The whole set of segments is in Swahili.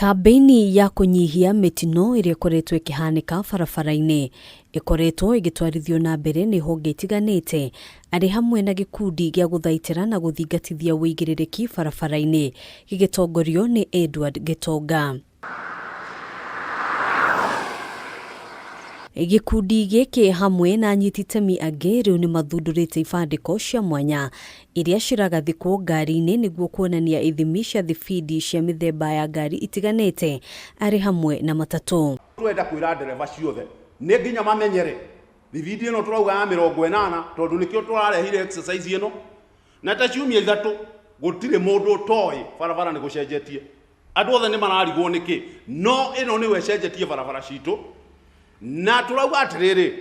Kameme ya kunyihia mitino iria ikoretwo ikihanika barabara-ini ikoretwo igitwarithio na mbere ni honge itiganite ari hamwe na gikundi gya guthaitira na guthingatithia uigirирiki barabara-ini gigitongorio ni Edward Gitonga. Gikundi giki hamwe na Anyiti itimi angĩ rĩu ni mathundurĩte ibandiko cia mwanya iria ciragathikwo ngari-inĩ nĩguo kuonania ithimi cia thibindi cia mĩthemba ya ngari itiganĩte ari hamwe na matatũ. Twenda kwĩra ndereba ciothe nĩ nginya mamenyere thibindi ĩno turauga ya 80 tondũ nĩkĩo tũrarehire exercise ĩno na ta ciumia ithatũ gũtirĩ mũndũ ũtoĩ barabara nĩ gũcenjetie. Andũ othe nĩ mararigwo nĩkĩ no ĩno nĩwe cenjetie barabara citũ. Na turauga atiriri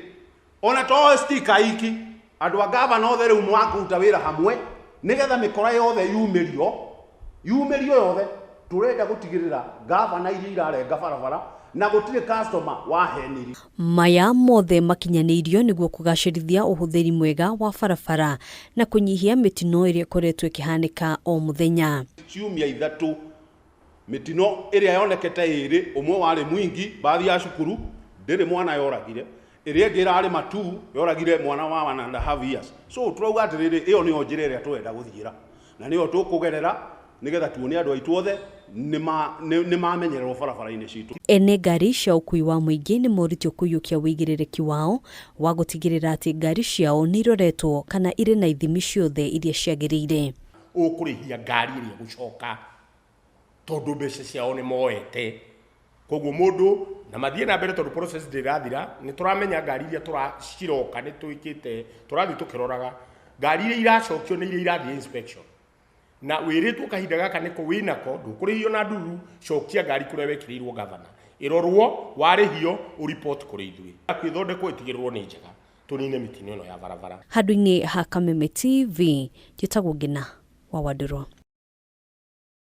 ona to stika iki andu a gavana othe riu mwakuta wira hamwe nigetha mikora yothe yumirio yothe turenda gutigirira gavana iria irarenga barabara na gutire customer waheniri. Maya mothe makinyanirio niguo kugacirithia uhuthiri mwega wa barabara na kunyihia mitino iria ikoretwo ikihanika o muthenya. Ciumia ithatu mitino iria yonekete iri umwe wari mwingi baadhi ya cukuru ndere mwana yoragire iria ngirari matu yoragire mwana wa 1.5 years. So turauga atiriri iyo niyo njira iria twenda guthira na niyo tukugerera nigetha tuone andu aitu othe ni mamenyererwo barabara-ini citu. Ene ngari cia ukui wa muingi ni moritio kuyukia uigirирiki wao wa gutigirira ati ngari ciao ni iroretwo kana iri na ithimi ciothe iria ciagirire. Ukurihia ngari iria gucoka tondu mbeca ciao ni moete koguo mundu na mathie na mbere tondu process ndirathira ni turamenya ngari iria turaciroka ni twikite turathi tukiroraga ngari iria iracokio ni iria irathi inspection na wiritwo kahinda gaka niko winako ndukurihio na nduru cokia ngari kuria wekirirwo gavana irorwo warihio ureport kuri ithui akwithondekwo itigirwo ni njega tunine mitino ino ya barabara. Handũ-inĩ ha Kameme TV njĩtagwo Ngina wa Wandurwo.